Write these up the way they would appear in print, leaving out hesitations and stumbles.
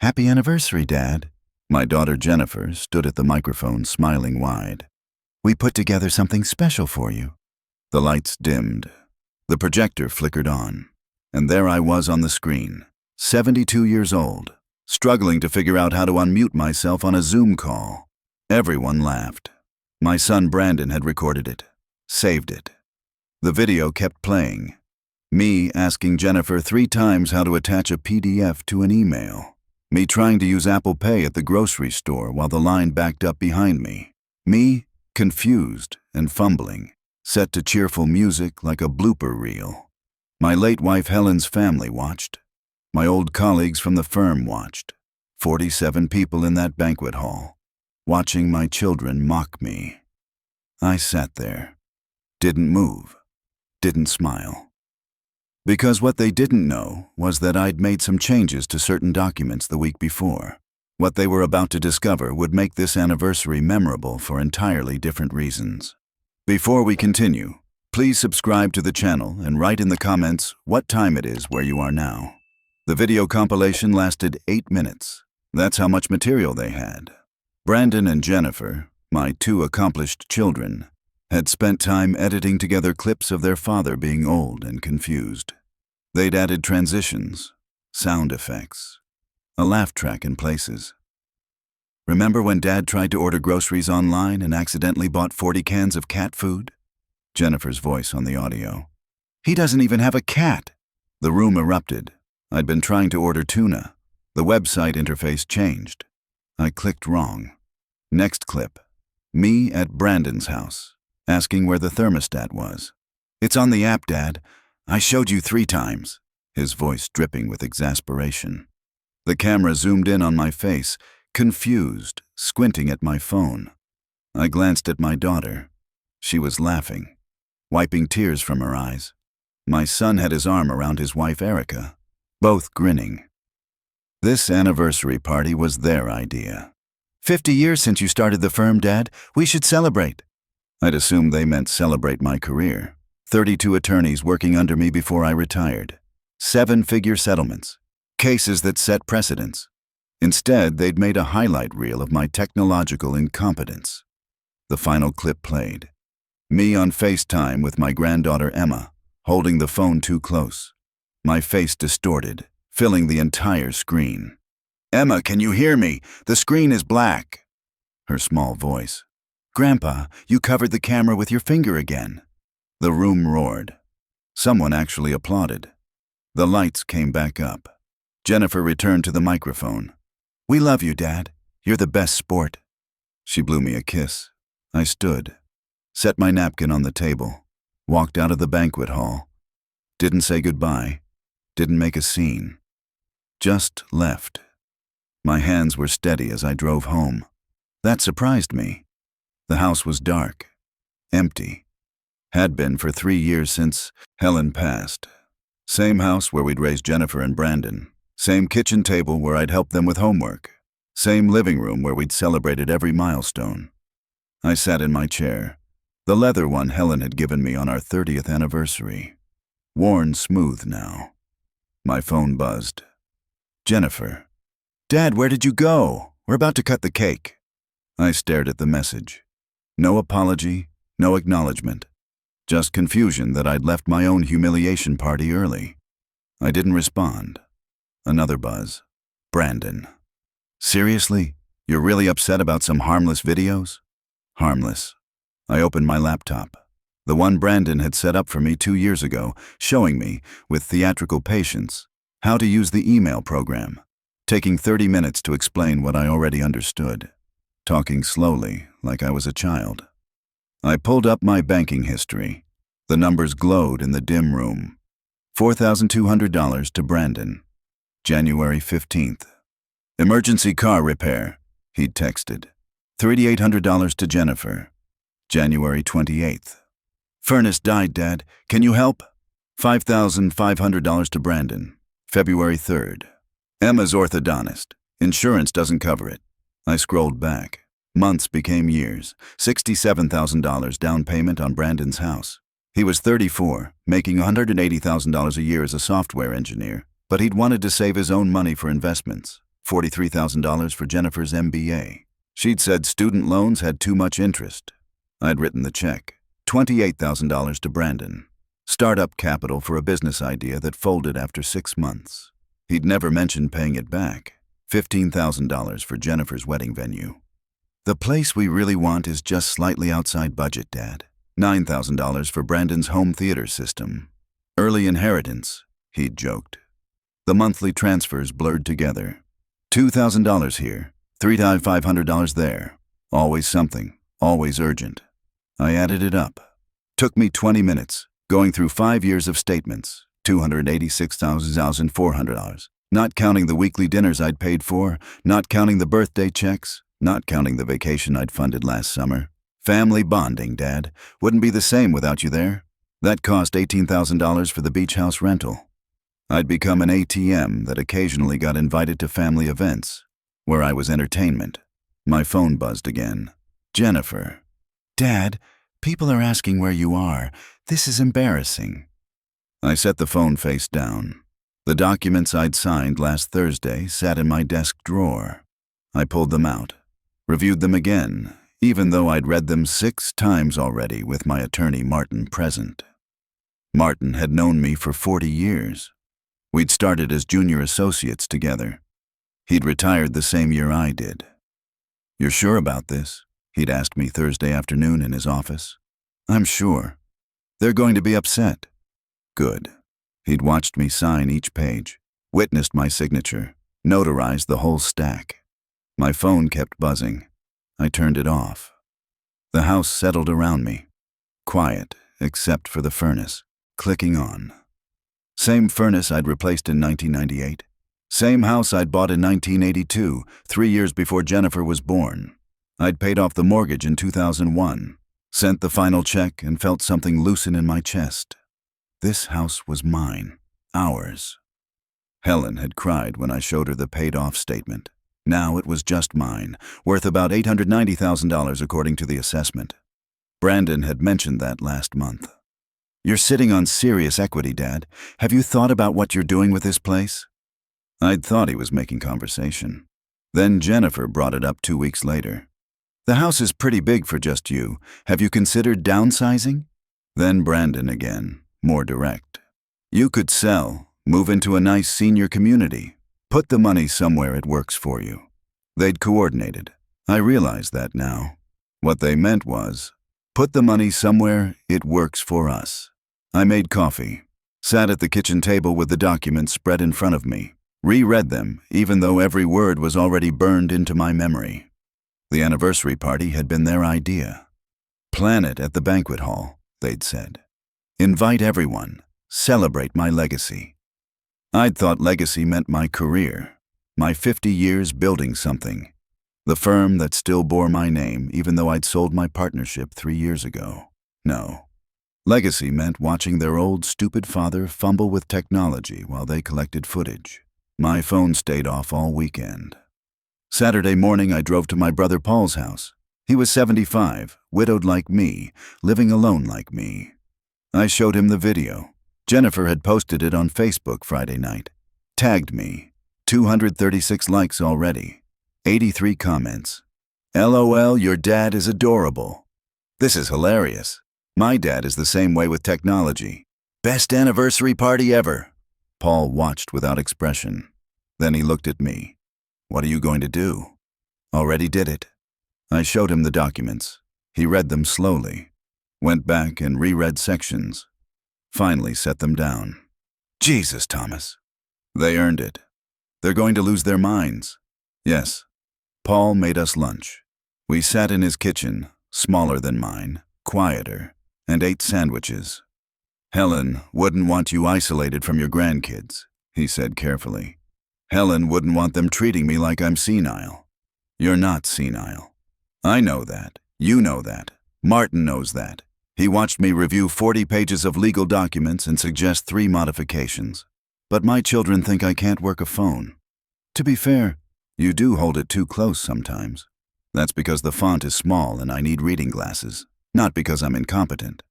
Happy anniversary, Dad. My daughter Jennifer stood at the microphone smiling wide. We put together something special for you. The lights dimmed. The projector flickered on. And there I was on the screen, 72 years old, struggling to figure out how to unmute myself on a Zoom call. Everyone laughed. My son Brandon had recorded it, saved it. The video kept playing. Me asking Jennifer 3 times how to attach a PDF to an email. Me trying to use Apple Pay at the grocery store while the line backed up behind me. Me, confused and fumbling, set to cheerful music like a blooper reel. My late wife Helen's family watched. My old colleagues from the firm watched. 47 people in that banquet hall, watching my children mock me. I sat there, didn't move, didn't smile. Because what they didn't know was that I'd made some changes to certain documents the week before. What they were about to discover would make this anniversary memorable for entirely different reasons. Before we continue, please subscribe to the channel and write in the comments what time it is where you are now. The video compilation lasted 8 minutes. That's how much material they had. Brandon and Jennifer, my 2 accomplished children, had spent time editing together clips of their father being old and confused. They'd added transitions, sound effects, a laugh track in places. Remember when Dad tried to order groceries online and accidentally bought 40 cans of cat food? Jennifer's voice on the audio. He doesn't even have a cat. The room erupted. I'd been trying to order tuna. The website interface changed. I clicked wrong. Next clip. Me at Brandon's house, asking where the thermostat was. It's on the app, Dad. I showed you 3 times. His voice dripping with exasperation. The camera zoomed in on my face, confused, squinting at my phone. I glanced at my daughter. She was laughing, wiping tears from her eyes. My son had his arm around his wife Erica, both grinning. This anniversary party was their idea. 50 years since you started the firm, Dad. We should celebrate. I'd assumed they meant celebrate my career. 32 attorneys working under me before I retired. 7-figure settlements. Cases that set precedents. Instead, they'd made a highlight reel of my technological incompetence. The final clip played. Me on FaceTime with my granddaughter Emma, holding the phone too close. My face distorted, filling the entire screen. Emma, can you hear me? The screen is black. Her small voice. Grandpa, you covered the camera with your finger again. The room roared. Someone actually applauded. The lights came back up. Jennifer returned to the microphone. We love you, Dad. You're the best sport. She blew me a kiss. I stood, set my napkin on the table, walked out of the banquet hall. Didn't say goodbye, didn't make a scene. Just left. My hands were steady as I drove home. That surprised me. The house was dark, empty. Had been for 3 years since Helen passed. Same house where we'd raised Jennifer and Brandon. Same kitchen table where I'd helped them with homework. Same living room where we'd celebrated every milestone. I sat in my chair, the leather one Helen had given me on our 30th anniversary. Worn smooth now. My phone buzzed. Jennifer. Dad, where did you go? We're about to cut the cake. I stared at the message. No apology, no acknowledgement. Just confusion that I'd left my own humiliation party early. I didn't respond. Another buzz. Brandon. Seriously? You're really upset about some harmless videos? Harmless. I opened my laptop. The one Brandon had set up for me 2 years ago, showing me, with theatrical patience, how to use the email program, taking 30 minutes to explain what I already understood, talking slowly like I was a child. I pulled up my banking history. The numbers glowed in the dim room. $4,200 to Brandon. January 15th. Emergency car repair, he'd texted. $3,800 to Jennifer. January 28th. Furnace died, Dad. Can you help? $5,500 to Brandon. February 3rd. Emma's orthodontist. Insurance doesn't cover it. I scrolled back. Months became years. $67,000 down payment on Brandon's house. He was 34, making $180,000 a year as a software engineer, but he'd wanted to save his own money for investments. $43,000 for Jennifer's MBA. She'd said student loans had too much interest. I'd written the check. $28,000 to Brandon. Startup capital for a business idea that folded after 6 months. He'd never mentioned paying it back. $15,000 for Jennifer's wedding venue. The place we really want is just slightly outside budget, Dad. $9,000 for Brandon's home theater system. Early inheritance, he'd joked. The monthly transfers blurred together. $2,000 here, $3,500 there. Always something, always urgent. I added it up. Took me 20 minutes, going through 5 years of statements, $286,400. Not counting the weekly dinners I'd paid for, not counting the birthday checks, not counting the vacation I'd funded last summer. Family bonding, Dad. Wouldn't be the same without you there. That cost $18,000 for the beach house rental. I'd become an ATM that occasionally got invited to family events, where I was entertainment. My phone buzzed again. Jennifer. Dad, people are asking where you are. This is embarrassing. I set the phone face down. The documents I'd signed last Thursday sat in my desk drawer. I pulled them out, reviewed them again, even though I'd read them 6 times already with my attorney Martin present. Martin had known me for 40 years. We'd started as junior associates together. He'd retired the same year I did. You're sure about this? He'd asked me Thursday afternoon in his office. I'm sure. They're going to be upset. Good. He'd watched me sign each page, witnessed my signature, notarized the whole stack. My phone kept buzzing. I turned it off. The house settled around me. Quiet, except for the furnace, clicking on. Same furnace I'd replaced in 1998. Same house I'd bought in 1982, 3 years before Jennifer was born. I'd paid off the mortgage in 2001, sent the final check and felt something loosen in my chest. This house was mine, ours. Helen had cried when I showed her the paid-off statement. Now it was just mine, worth about $890,000 according to the assessment. Brandon had mentioned that last month. You're sitting on serious equity, Dad. Have you thought about what you're doing with this place? I'd thought he was making conversation. Then Jennifer brought it up 2 weeks later. The house is pretty big for just you. Have you considered downsizing? Then Brandon again, more direct. You could sell, move into a nice senior community, put the money somewhere it works for you. They'd coordinated. I realize that now. What they meant was, put the money somewhere it works for us. I made coffee, sat at the kitchen table with the documents spread in front of me, reread them even though every word was already burned into my memory. The anniversary party had been their idea. Plan it at the banquet hall, they'd said. Invite everyone. Celebrate my legacy. I'd thought legacy meant my career, my 50 years building something. The firm that still bore my name even though I'd sold my partnership 3 years ago. No. Legacy meant watching their old stupid father fumble with technology while they collected footage. My phone stayed off all weekend. Saturday morning I drove to my brother Paul's house. He was 75, widowed like me, living alone like me. I showed him the video. Jennifer had posted it on Facebook Friday night. Tagged me. 236 likes already. 83 comments. LOL, your dad is adorable. This is hilarious. My dad is the same way with technology. Best anniversary party ever. Paul watched without expression. Then he looked at me. What are you going to do? Already did it. I showed him the documents. He read them slowly. Went back and reread sections. Finally set them down. Jesus, Thomas. They earned it. They're going to lose their minds. Yes. Paul made us lunch. We sat in his kitchen, smaller than mine, quieter, and ate sandwiches. Helen wouldn't want you isolated from your grandkids, he said carefully. Helen wouldn't want them treating me like I'm senile. You're not senile. I know that. You know that. Martin knows that. He watched me review 40 pages of legal documents and suggest 3 modifications. But my children think I can't work a phone. To be fair, you do hold it too close sometimes. That's because the font is small and I need reading glasses, not because I'm incompetent.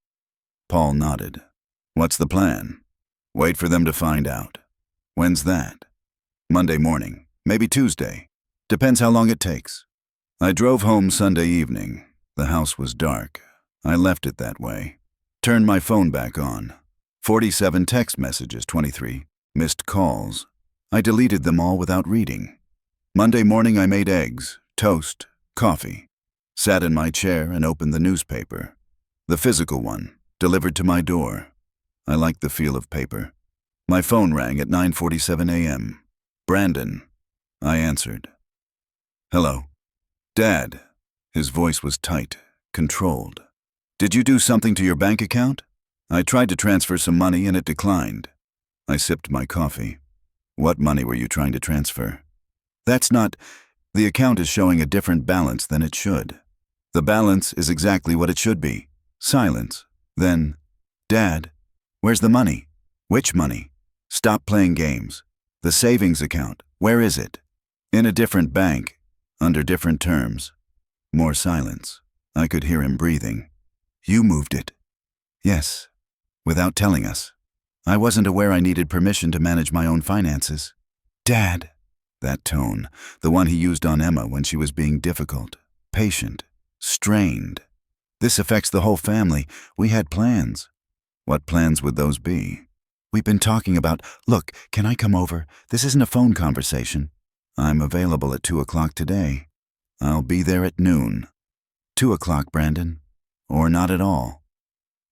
Paul nodded. What's the plan? Wait for them to find out. When's that? Monday morning. maybe Tuesday. Depends how long it takes. I drove home Sunday evening. The house was dark. I left it that way. Turned my phone back on. 47 text messages, 23 missed calls. I deleted them all without reading. Monday morning I made eggs, toast, coffee. Sat in my chair and opened the newspaper. The physical one, delivered to my door. I liked the feel of paper. My phone rang at 9:47 a.m. Brandon. I answered. Hello. Dad. His voice was tight, controlled. Did you do something to your bank account? I tried to transfer some money and it declined. I sipped my coffee. What money were you trying to transfer? That's not... The account is showing a different balance than it should. The balance is exactly what it should be. Silence. Then, Dad, where's the money? Which money? Stop playing games. The savings account, where is it? In a different bank, under different terms. More silence. I could hear him breathing. You moved it. Yes, without telling us. I wasn't aware I needed permission to manage my own finances. Dad. That tone, the one he used on Emma when she was being difficult, patient, strained. This affects the whole family. We had plans. What plans would those be? We've been talking about, look, can I come over? This isn't a phone conversation. I'm available at 2 o'clock today. I'll be there at noon. 2 o'clock, Brandon. Or not at all.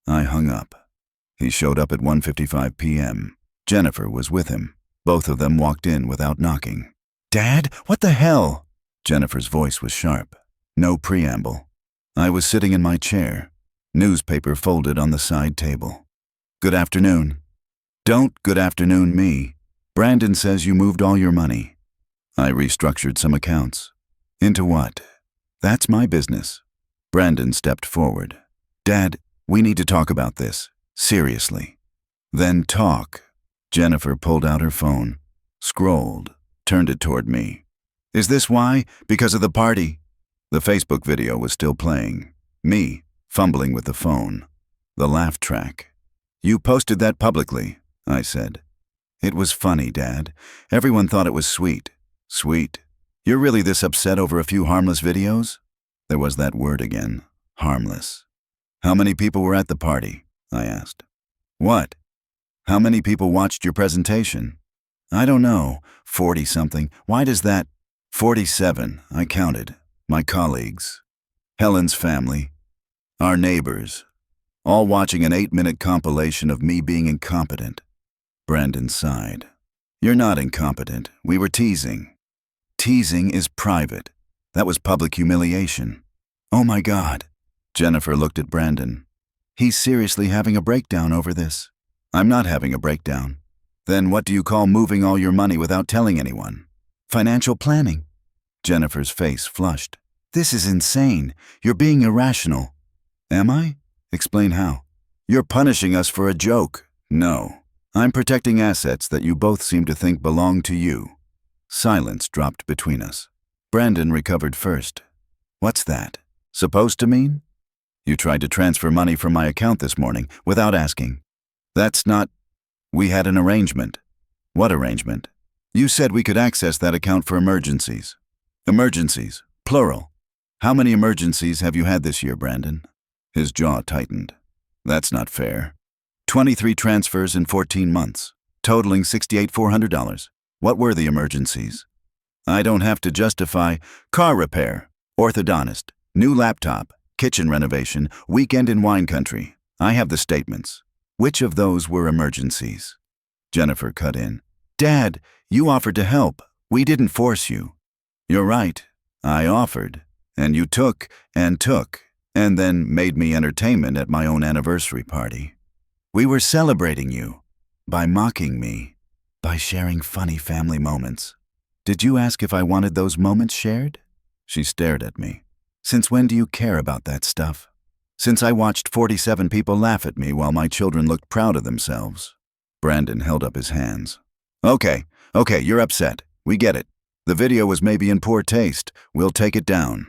I hung up. He showed up at 1:55 p.m. Jennifer was with him. Both of them walked in without knocking. Dad, what the hell? Jennifer's voice was sharp. No preamble. I was sitting in my chair, newspaper folded on the side table. Good afternoon. Don't good afternoon me. Brandon says you moved all your money. I restructured some accounts. Into what? That's my business. Brandon stepped forward. Dad, we need to talk about this. Seriously. Then talk. Jennifer pulled out her phone, scrolled, turned it toward me. Is this why? Because of the party? The Facebook video was still playing. Me, fumbling with the phone. The laugh track. You posted that publicly, I said. It was funny, Dad. Everyone thought it was sweet. Sweet? You're really this upset over a few harmless videos? There was that word again. Harmless. How many people were at the party? I asked. What? How many people watched your presentation? I don't know. 40-something. Why does that? 47, I counted. My colleagues. Helen's family. Our neighbors. All watching an 8-minute compilation of me being incompetent. Brandon sighed. You're not incompetent. We were teasing. Teasing is private. That was public humiliation. Oh my God. Jennifer looked at Brandon. He's seriously having a breakdown over this. I'm not having a breakdown. Then what do you call moving all your money without telling anyone? Financial planning. Jennifer's face flushed. This is insane. You're being irrational. Am I? Explain how. You're punishing us for a joke. No. I'm protecting assets that you both seem to think belong to you. Silence dropped between us. Brandon recovered first. What's that? Supposed to mean? You tried to transfer money from my account this morning without asking. That's not... We had an arrangement. What arrangement? You said we could access that account for emergencies. Emergencies, plural. How many emergencies have you had this year, Brandon? His jaw tightened. That's not fair. 23 transfers in 14 months, totaling $68,400. What were the emergencies? I don't have to justify car repair, orthodontist, new laptop, kitchen renovation, weekend in wine country. I have the statements. Which of those were emergencies? Jennifer cut in. Dad, you offered to help. We didn't force you. You're right. I offered, and you took, and then made me entertainment at my own anniversary party. We were celebrating you, by mocking me, by sharing funny family moments. Did you ask if I wanted those moments shared? She stared at me. Since when do you care about that stuff? Since I watched 47 people laugh at me while my children looked proud of themselves. Brandon held up his hands. Okay, you're upset. We get it. The video was maybe in poor taste. We'll take it down.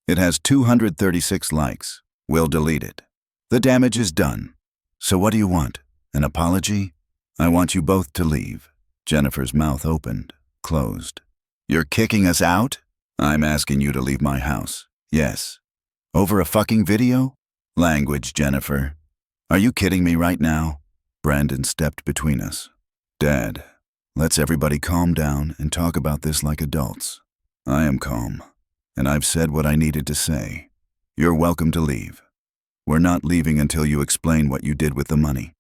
It has 236 likes. We'll delete it. The damage is done. So what do you want? An apology? I want you both to leave. Jennifer's mouth opened, closed. You're kicking us out? I'm asking you to leave my house. Yes. Over a fucking video? Language, Jennifer. Are you kidding me right now? Brandon stepped between us. Dad, let's everybody calm down and talk about this like adults. I am calm, and I've said what I needed to say. You're welcome to leave. We're not leaving until you explain what you did with the money.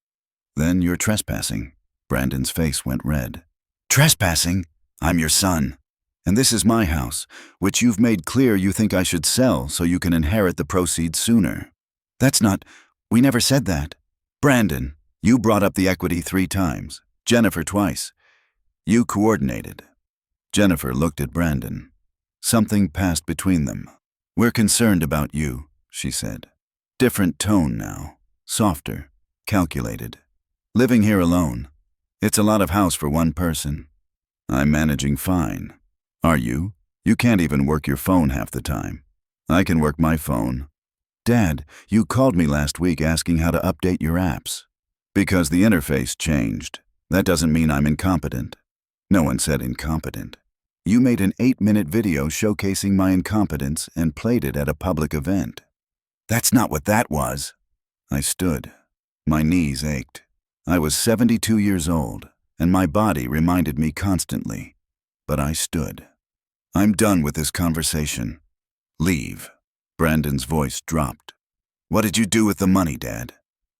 Then you're trespassing. Brandon's face went red. Trespassing? I'm your son. And this is my house, which you've made clear you think I should sell so you can inherit the proceeds sooner. That's not... We never said that. Brandon, you brought up the equity 3 times. Jennifer twice. You coordinated. Jennifer looked at Brandon. Something passed between them. We're concerned about you, she said. Different tone now. Softer. Calculated. Living here alone. It's a lot of house for one person. I'm managing fine. Are you? You can't even work your phone half the time. I can work my phone. Dad, you called me last week asking how to update your apps. Because the interface changed. That doesn't mean I'm incompetent. No one said incompetent. You made an 8-minute video showcasing my incompetence and played it at a public event. That's not what that was. I stood. My knees ached. I was 72 years old, and my body reminded me constantly. But I stood. I'm done with this conversation. Leave. Brandon's voice dropped. What did you do with the money, Dad?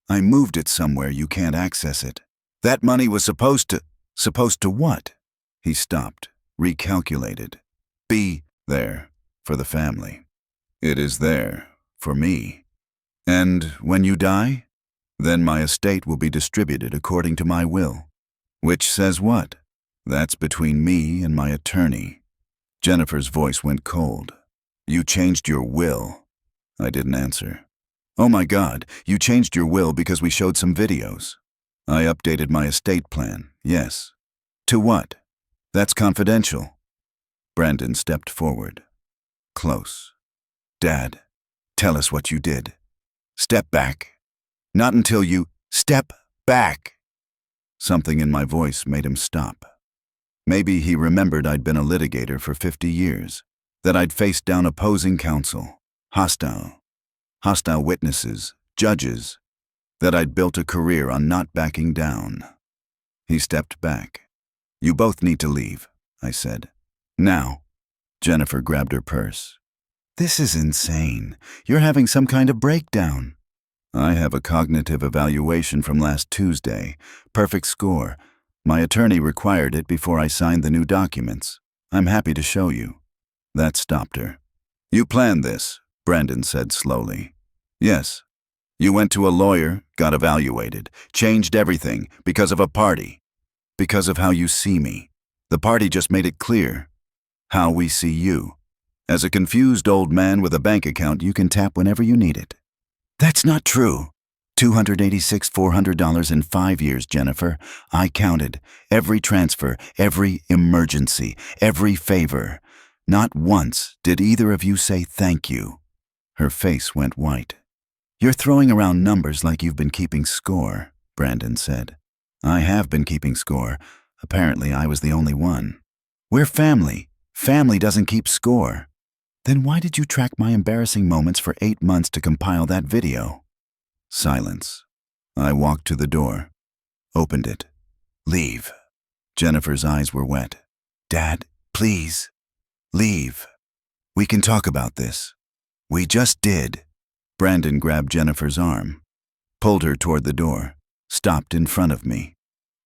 I moved it somewhere you can't access it. That money was supposed to what? He stopped, recalculated. Be there for the family. It is there for me. And when you die, then my estate will be distributed according to my will. Which says what? That's between me and my attorney. Jennifer's voice went cold. You changed your will. I didn't answer. Oh my God, you changed your will because we showed some videos. I updated my estate plan, yes. To what? That's confidential. Brandon stepped forward. Close. Dad, tell us what you did. Step back. Not until you step back. Something in my voice made him stop. Maybe he remembered I'd been a litigator for 50 years, that I'd faced down opposing counsel, hostile witnesses, judges, that I'd built a career on not backing down. He stepped back. You both need to leave, I said. Now. Jennifer grabbed her purse. This is insane. You're having some kind of breakdown. I have a cognitive evaluation from last Tuesday. Perfect score. My attorney required it before I signed the new documents. I'm happy to show you. That stopped her. You planned this, Brandon said slowly. Yes. You went to a lawyer, got evaluated, changed everything because of a party. Because of how you see me. The party just made it clear. How we see you. As a confused old man with a bank account you can tap whenever you need it. That's not true. $286,400 in 5 years, Jennifer. I counted. Every transfer, every emergency, every favor. Not once did either of you say thank you. Her face went white. You're throwing around numbers like you've been keeping score, Brandon said. I have been keeping score. Apparently I was the only one. We're family. Family doesn't keep score. Then why did you track my embarrassing moments for 8 months to compile that video? Silence. I walked to the door. Opened it. Leave. Jennifer's eyes were wet. Dad, please. Leave. We can talk about this. We just did. Brandon grabbed Jennifer's arm. Pulled her toward the door. Stopped in front of me.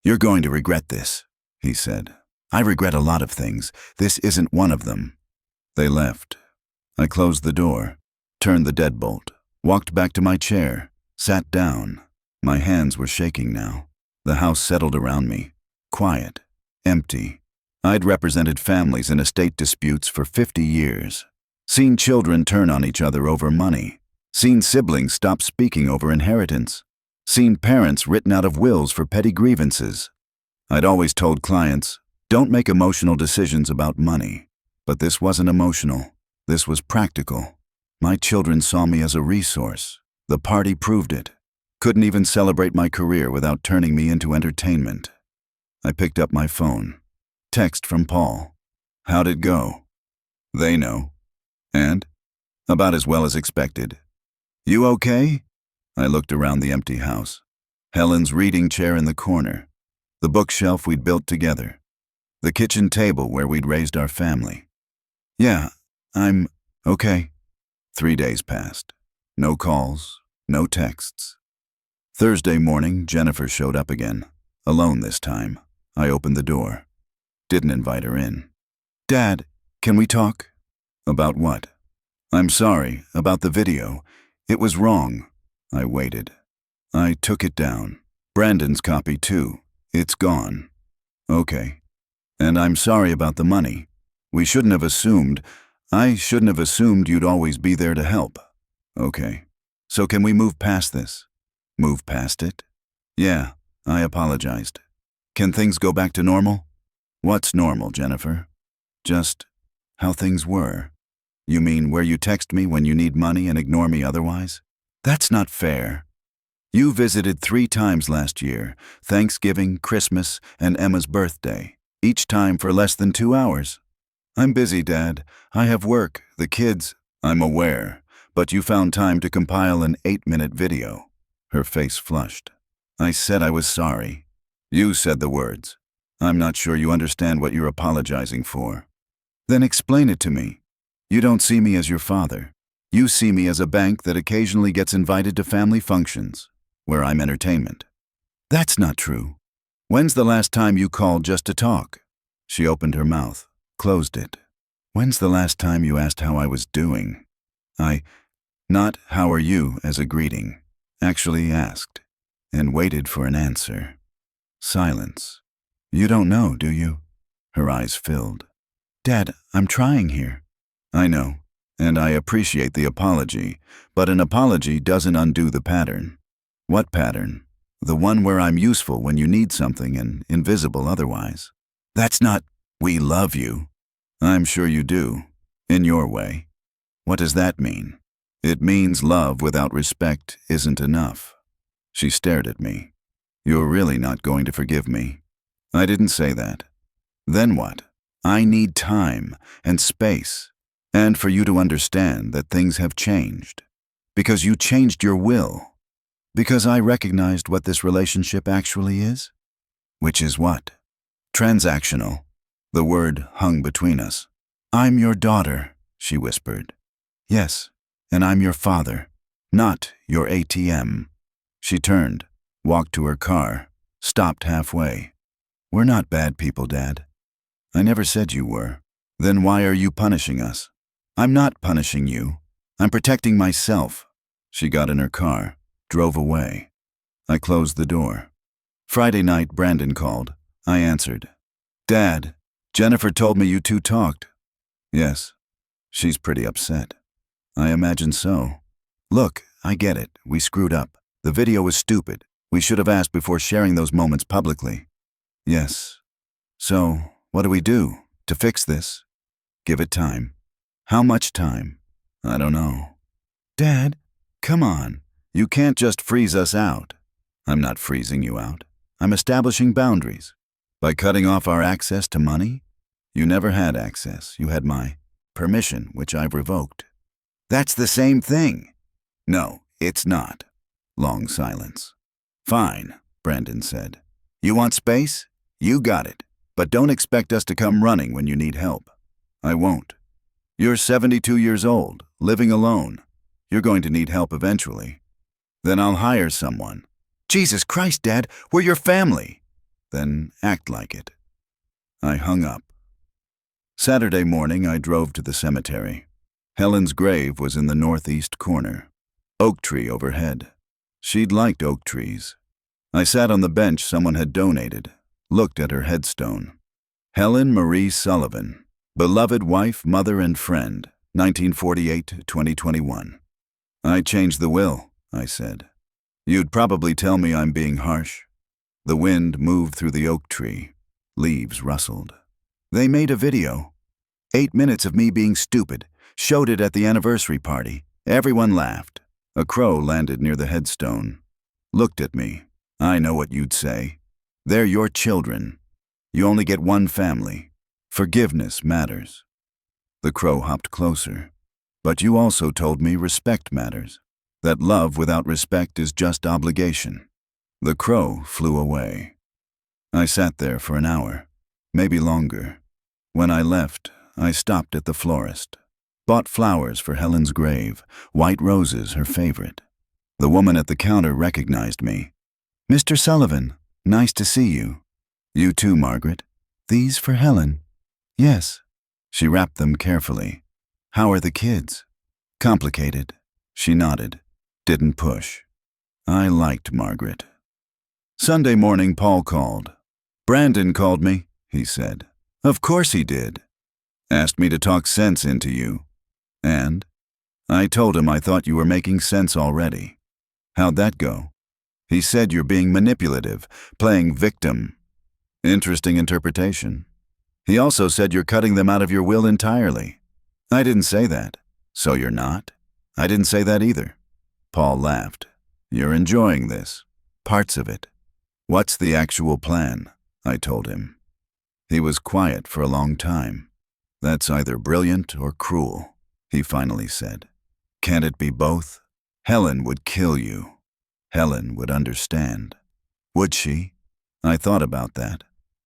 You're going to regret this, he said. I regret a lot of things. This isn't one of them. They left. I closed the door, turned the deadbolt, walked back to my chair, sat down. My hands were shaking now. The house settled around me, quiet, empty. I'd represented families in estate disputes for 50 years, seen children turn on each other over money, seen siblings stop speaking over inheritance, seen parents written out of wills for petty grievances. I'd always told clients, don't make emotional decisions about money. But this wasn't emotional. This was practical. My children saw me as a resource. The party proved it. Couldn't even celebrate my career without turning me into entertainment. I picked up my phone. Text from Paul. How'd it go? They know. And? About as well as expected. You okay? I looked around the empty house. Helen's reading chair in the corner. The bookshelf we'd built together. The kitchen table where we'd raised our family. Yeah, I'm okay. 3 days passed. No calls, no texts. Thursday morning, Jennifer showed up again. Alone this time. I opened the door. Didn't invite her in. Dad, can we talk? About what? I'm sorry, about the video. It was wrong. I waited. I took it down. Brandon's copy too. It's gone. Okay. And I'm sorry about the money. I shouldn't have assumed you'd always be there to help. Okay. So can we move past this? Move past it? Yeah, I apologized. Can things go back to normal? What's normal, Jennifer? Just how things were. You mean where you text me when you need money and ignore me otherwise? That's not fair. You visited 3 times last year, Thanksgiving, Christmas, and Emma's birthday, each time for less than 2 hours. I'm busy, Dad. I have work, the kids. I'm aware, but you found time to compile an 8-minute video. Her face flushed. I said I was sorry. You said the words. I'm not sure you understand what you're apologizing for. Then explain it to me. You don't see me as your father. You see me as a bank that occasionally gets invited to family functions, where I'm entertainment. That's not true. When's the last time you called just to talk? She opened her mouth, closed it. When's the last time you asked how I was doing? Not how are you as a greeting, actually asked, and waited for an answer. Silence. You don't know, do you? Her eyes filled. Dad, I'm trying here. I know, and I appreciate the apology, but an apology doesn't undo the pattern. What pattern? The one where I'm useful when you need something and invisible otherwise. That's not, we love you. I'm sure you do, in your way. What does that mean? It means love without respect isn't enough. She stared at me. You're really not going to forgive me. I didn't say that. Then what? I need time and space, and for you to understand that things have changed. Because you changed your will. Because I recognized what this relationship actually is. Which is what? Transactional. The word hung between us. I'm your daughter, she whispered. Yes, and I'm your father, not your ATM. She turned, walked to her car, stopped halfway. We're not bad people, Dad. I never said you were. Then why are you punishing us? I'm not punishing you. I'm protecting myself. She got in her car, drove away. I closed the door. Friday night, Brandon called. I answered. Dad, Jennifer told me you two talked. Yes. She's pretty upset. I imagine so. Look, I get it. We screwed up. The video was stupid. We should have asked before sharing those moments publicly. Yes. So, what do we do to fix this? Give it time. How much time? I don't know. Dad, come on. You can't just freeze us out. I'm not freezing you out. I'm establishing boundaries. By cutting off our access to money? You never had access. You had my permission, which I've revoked. That's the same thing. No, it's not. Long silence. Fine, Brandon said. You want space? You got it. But don't expect us to come running when you need help. I won't. You're 72 years old, living alone. You're going to need help eventually. Then I'll hire someone. Jesus Christ, Dad, we're your family. Then act like it. I hung up. Saturday morning, I drove to the cemetery. Helen's grave was in the northeast corner. Oak tree overhead. She'd liked oak trees. I sat on the bench someone had donated, looked at her headstone. Helen Marie Sullivan, beloved wife, mother, and friend, 1948 to 2021. I changed the will, I said. You'd probably tell me I'm being harsh. The wind moved through the oak tree. Leaves rustled. They made a video. 8 minutes of me being stupid. Showed it at the anniversary party. Everyone laughed. A crow landed near the headstone. Looked at me. I know what you'd say. They're your children. You only get one family. Forgiveness matters. The crow hopped closer. But you also told me respect matters. That love without respect is just obligation. The crow flew away. I sat there for an hour, maybe longer. When I left, I stopped at the florist. Bought flowers for Helen's grave, white roses her favorite. The woman at the counter recognized me. "Mr. Sullivan, nice to see you." "You too, Margaret. These for Helen?" "Yes." She wrapped them carefully. "How are the kids?" "Complicated." She nodded. Didn't push. I liked Margaret. Sunday morning, Paul called. "Brandon called me," he said. "Of course he did. Asked me to talk sense into you." "And?" "I told him I thought you were making sense already." "How'd that go?" "He said you're being manipulative, playing victim." "Interesting interpretation." "He also said you're cutting them out of your will entirely." "I didn't say that." "So you're not?" "I didn't say that either." Paul laughed. "You're enjoying this." "Parts of it." "What's the actual plan?" I told him. He was quiet for a long time. "That's either brilliant or cruel," he finally said. "Can't it be both? Helen would kill you. Helen would understand." "Would she?" I thought about that.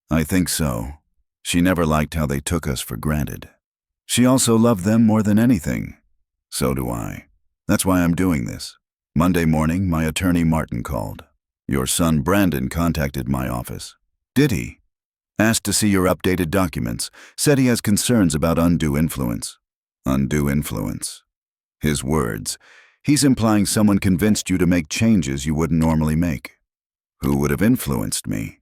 "I think so. She never liked how they took us for granted. She also loved them more than anything. So do I. That's why I'm doing this." Monday morning, my attorney Martin called. "Your son Brandon contacted my office." "Did he?" "Asked to see your updated documents. Said he has concerns about undue influence." "Undue influence." His words. "He's implying someone convinced you to make changes you wouldn't normally make." "Who would have influenced me?"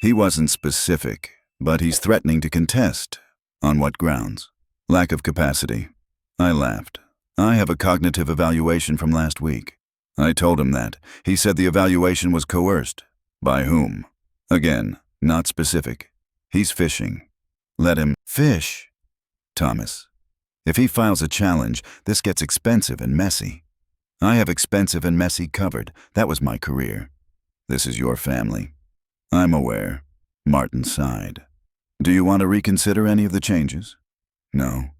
"He wasn't specific, but he's threatening to contest." "On what grounds?" "Lack of capacity." I laughed. "I have a cognitive evaluation from last week." I told him that. He said the evaluation was coerced. "By whom?" Again, not specific. "He's fishing." "Let him fish." "Thomas, if he files a challenge, this gets expensive and messy." "I have expensive and messy covered. That was my career." "This is your family." "I'm aware." Martin sighed. "Do you want to reconsider any of the changes?" "No."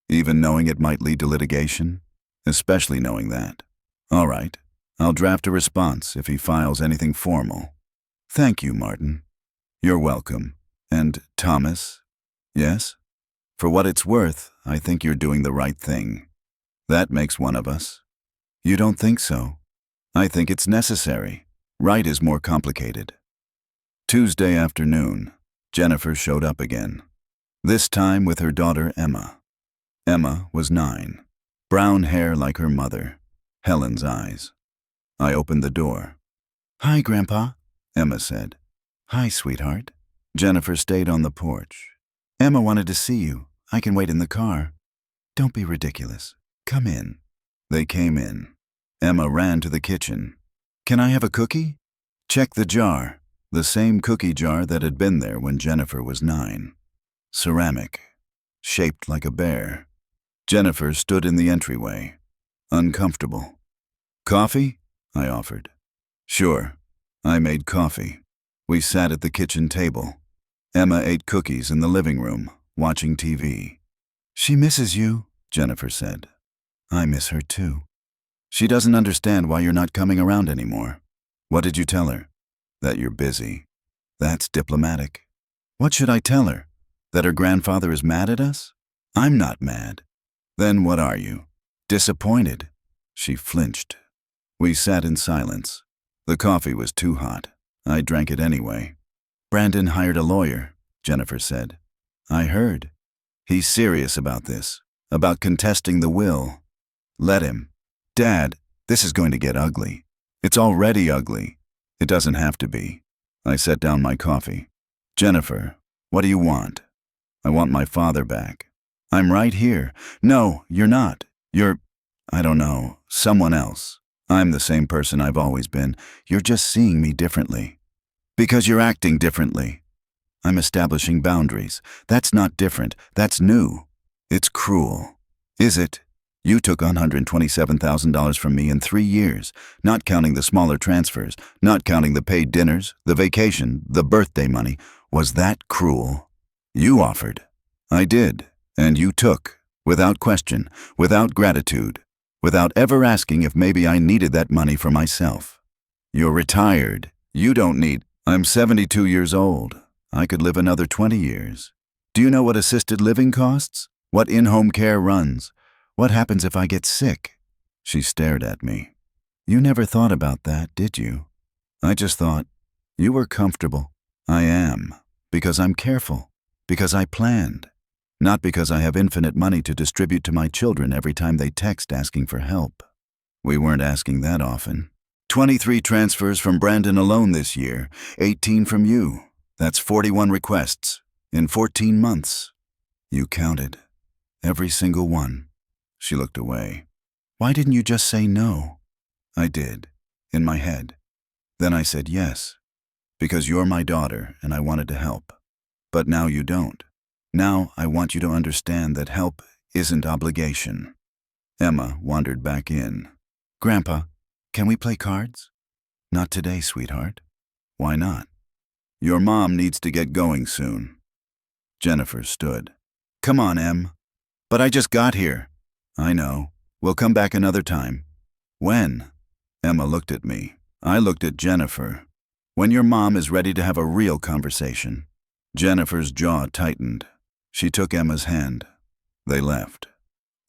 "Even knowing it might lead to litigation?" "Especially knowing that." "All right. I'll draft a response if he files anything formal." "Thank you, Martin." "You're welcome. And Thomas?" "Yes?" "For what it's worth, I think you're doing the right thing." "That makes one of us." "You don't think so?" "I think it's necessary. Right is more complicated." Tuesday afternoon, Jennifer showed up again. This time with her daughter Emma. Emma was 9. Brown hair like her mother. Helen's eyes. I opened the door. "Hi, Grandpa," Emma said. "Hi, sweetheart." Jennifer stayed on the porch. "Emma wanted to see you. I can wait in the car." "Don't be ridiculous. Come in." They came in. Emma ran to the kitchen. "Can I have a cookie?" Check the jar. The same cookie jar that had been there when Jennifer was 9. Ceramic. Shaped like a bear. Jennifer stood in the entryway. Uncomfortable. "Coffee?" I offered. "Sure." I made coffee. We sat at the kitchen table. Emma ate cookies in the living room, watching TV. "She misses you," Jennifer said. "I miss her too." "She doesn't understand why you're not coming around anymore." "What did you tell her?" "That you're busy." "That's diplomatic." "What should I tell her? That her grandfather is mad at us?" "I'm not mad." "Then what are you?" "Disappointed." She flinched. We sat in silence. The coffee was too hot. I drank it anyway. "Brandon hired a lawyer," Jennifer said. "I heard. He's serious about this, about contesting the will." "Let him." "Dad, this is going to get ugly." "It's already ugly." "It doesn't have to be." I set down my coffee. "Jennifer, what do you want?" "I want my father back." "I'm right here." "No, you're not. You're, I don't know, someone else." "I'm the same person I've always been. You're just seeing me differently." "Because you're acting differently." "I'm establishing boundaries. That's not different. That's new." "It's cruel." "Is it? You took $127,000 from me in 3 years, not counting the smaller transfers, not counting the paid dinners, the vacation, the birthday money. Was that cruel?" "You offered." I did, and you took, without question, without gratitude, without ever asking if maybe I needed that money for myself. You're retired. You don't need. I'm 72 years old. I could live another 20 years. Do you know what assisted living costs? What in-home care runs? What happens if I get sick? She stared at me. You never thought about that, did you? I just thought, you were comfortable. I am, because I'm careful, because I planned, not because I have infinite money to distribute to my children every time they text asking for help. We weren't asking that often. 23 transfers from Brandon alone this year, 18 from you. That's 41 requests in 14 months. You counted. Every single one. She looked away. Why didn't you just say no? I did, in my head. Then I said yes, because you're my daughter and I wanted to help. But now you don't. Now I want you to understand that help isn't obligation. Emma wandered back in. Grandpa, can we play cards? Not today, sweetheart. Why not? Your mom needs to get going soon. Jennifer stood. Come on, Em. But I just got here. I know. We'll come back another time. When? Emma looked at me. I looked at Jennifer. When your mom is ready to have a real conversation. Jennifer's jaw tightened. She took Emma's hand. They left.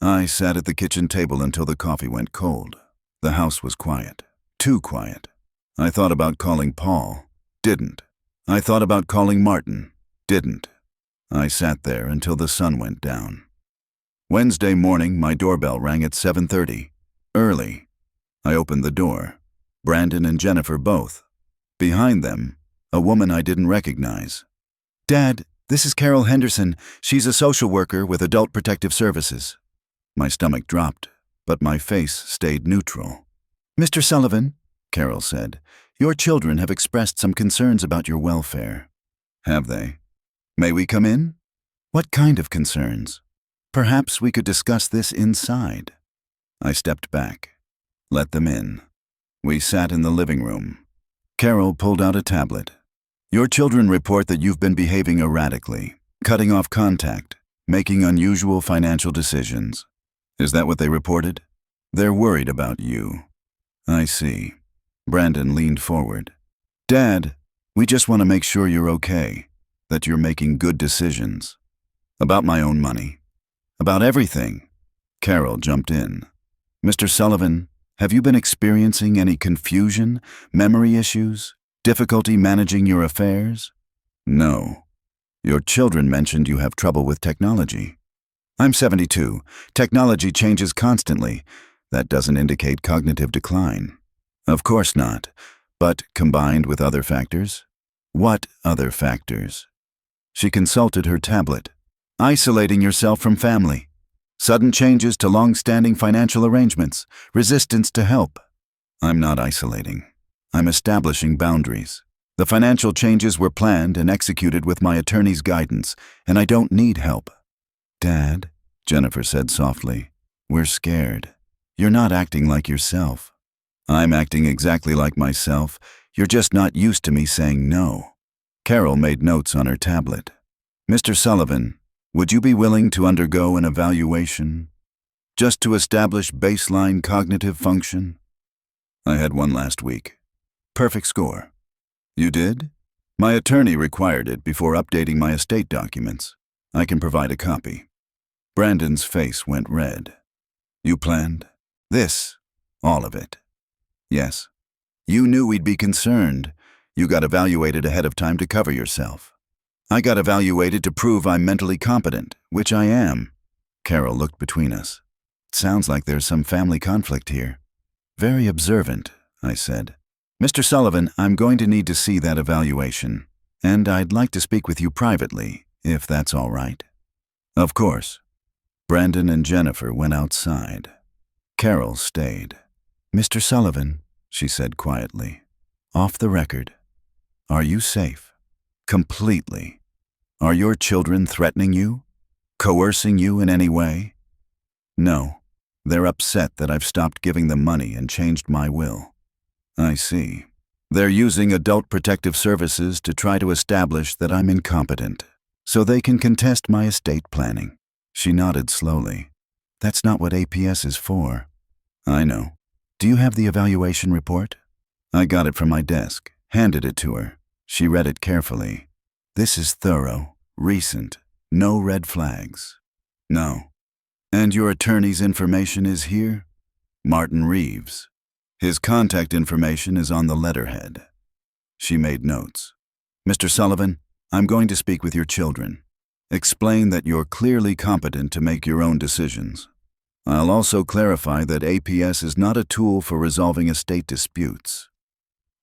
I sat at the kitchen table until the coffee went cold. The house was quiet. Too quiet. I thought about calling Paul. Didn't. I thought about calling Martin. Didn't. I sat there until the sun went down. Wednesday morning, my doorbell rang at 7:30. Early. I opened the door. Brandon and Jennifer both. Behind them, a woman I didn't recognize. Dad, this is Carol Henderson. She's a social worker with Adult Protective Services. My stomach dropped, but my face stayed neutral. Mr. Sullivan, Carol said, your children have expressed some concerns about your welfare. Have they? May we come in? What kind of concerns? Perhaps we could discuss this inside. I stepped back. Let them in. We sat in the living room. Carol pulled out a tablet. Your children report that you've been behaving erratically, cutting off contact, making unusual financial decisions. Is that what they reported? They're worried about you. I see. Brandon leaned forward. Dad, we just want to make sure you're okay, that you're making good decisions. About my own money. About everything. Carol jumped in. Mr. Sullivan, have you been experiencing any confusion, memory issues, difficulty managing your affairs? No. Your children mentioned you have trouble with technology. I'm 72. Technology changes constantly. That doesn't indicate cognitive decline. Of course not. But combined with other factors? What other factors? She consulted her tablet. Isolating yourself from family. Sudden changes to long-standing financial arrangements. Resistance to help. I'm not isolating. I'm establishing boundaries. The financial changes were planned and executed with my attorney's guidance, and I don't need help. Dad, Jennifer said softly, we're scared. You're not acting like yourself. I'm acting exactly like myself. You're just not used to me saying no. Carol made notes on her tablet. Mr. Sullivan, would you be willing to undergo an evaluation? Just to establish baseline cognitive function? I had one last week. Perfect score. You did? My attorney required it before updating my estate documents. I can provide a copy. Brandon's face went red. You planned? This? All of it? Yes. You knew we'd be concerned. You got evaluated ahead of time to cover yourself. I got evaluated to prove I'm mentally competent, which I am. Carol looked between us. Sounds like there's some family conflict here. Very observant, I said. Mr. Sullivan, I'm going to need to see that evaluation, and I'd like to speak with you privately, if that's all right. Of course. Brandon and Jennifer went outside. Carol stayed. Mr. Sullivan, she said quietly, off the record, are you safe? Completely. Are your children threatening you? Coercing you in any way? No. They're upset that I've stopped giving them money and changed my will. I see. They're using Adult Protective Services to try to establish that I'm incompetent. So they can contest my estate planning. She nodded slowly. That's not what APS is for. I know. Do you have the evaluation report? I got it from my desk, handed it to her. She read it carefully. This is thorough, recent, no red flags. No. And your attorney's information is here? Martin Reeves. His contact information is on the letterhead. She made notes. Mr. Sullivan, I'm going to speak with your children. Explain that you're clearly competent to make your own decisions. I'll also clarify that APS is not a tool for resolving estate disputes.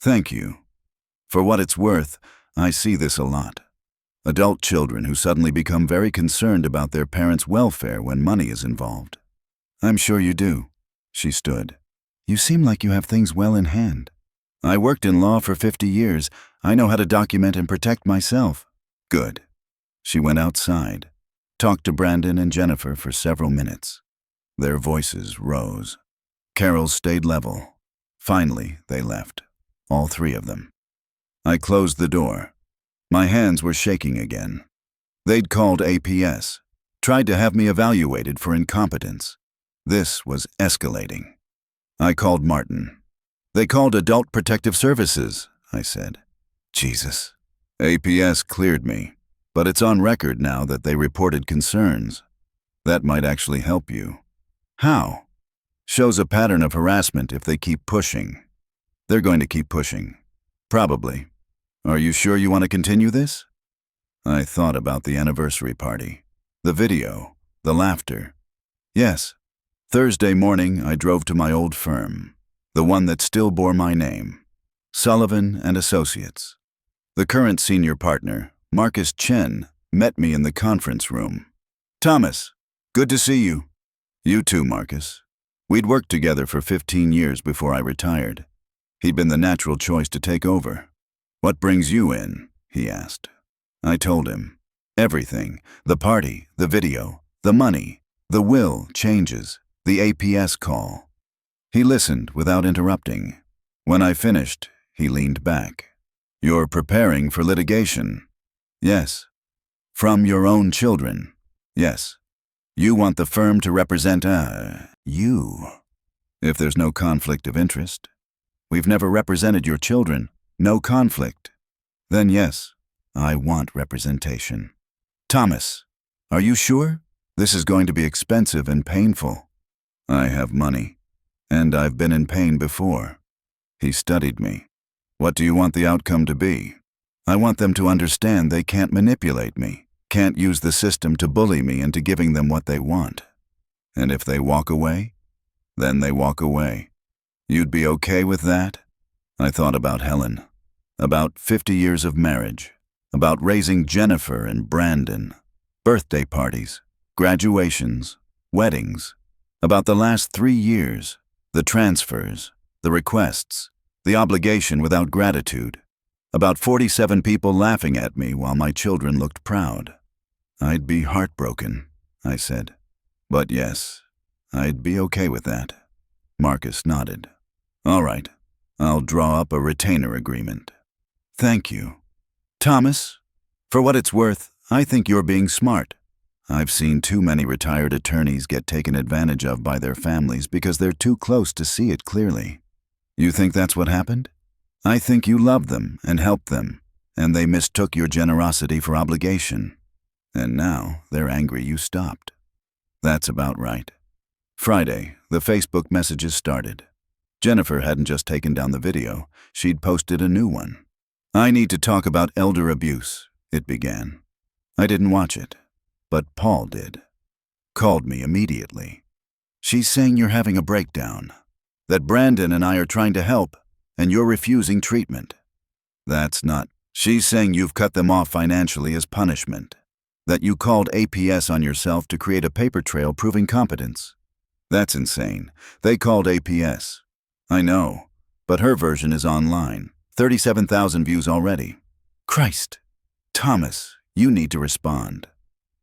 Thank you. For what it's worth, I see this a lot. Adult children who suddenly become very concerned about their parents' welfare when money is involved. I'm sure you do. She stood. You seem like you have things well in hand. I worked in law for 50 years. I know how to document and protect myself. Good. She went outside, talked to Brandon and Jennifer for several minutes. Their voices rose. Carol's stayed level. Finally, they left, all three of them. I closed the door. My hands were shaking again. They'd called APS, tried to have me evaluated for incompetence. This was escalating. I called Martin. They called Adult Protective Services, I said. Jesus. APS cleared me, but it's on record now that they reported concerns. That might actually help you. How? Shows a pattern of harassment if they keep pushing. They're going to keep pushing. Probably. Are you sure you want to continue this? I thought about the anniversary party, the video, the laughter. Yes. Thursday morning, I drove to my old firm, the one that still bore my name, Sullivan and Associates. The current senior partner, Marcus Chen, met me in the conference room. Thomas, good to see you. You too, Marcus. We'd worked together for 15 years before I retired. He'd been the natural choice to take over. What brings you in? He asked. I told him. Everything, the party, the video, the money, the will changes, the APS call. He listened without interrupting. When I finished, he leaned back. You're preparing for litigation. Yes. From your own children. Yes. You want the firm to represent, you. If there's no conflict of interest. We've never represented your children. No conflict. Then yes, I want representation. Thomas, are you sure? This is going to be expensive and painful. I have money, and I've been in pain before. He studied me. What do you want the outcome to be? I want them to understand they can't manipulate me, can't use the system to bully me into giving them what they want. And if they walk away, then they walk away. You'd be okay with that? I thought about Helen, about 50 years of marriage, about raising Jennifer and Brandon, birthday parties, graduations, weddings, about the last 3 years, the transfers, the requests, the obligation without gratitude, about 47 people laughing at me while my children looked proud. I'd be heartbroken, I said. But yes, I'd be okay with that. Marcus nodded. All right, I'll draw up a retainer agreement. Thank you. Thomas, for what it's worth, I think you're being smart. I've seen too many retired attorneys get taken advantage of by their families because they're too close to see it clearly. You think that's what happened? I think you loved them and helped them, and they mistook your generosity for obligation. And now they're angry you stopped. That's about right. Friday, the Facebook messages started. Jennifer hadn't just taken down the video, she'd posted a new one. I need to talk about elder abuse, it began. I didn't watch it, but Paul did. Called me immediately. She's saying you're having a breakdown, that Brandon and I are trying to help, and you're refusing treatment. That's not. She's saying you've cut them off financially as punishment, that you called APS on yourself to create a paper trail proving competence. That's insane. They called APS. I know, but her version is online. 37,000 views already. Christ. Thomas, you need to respond.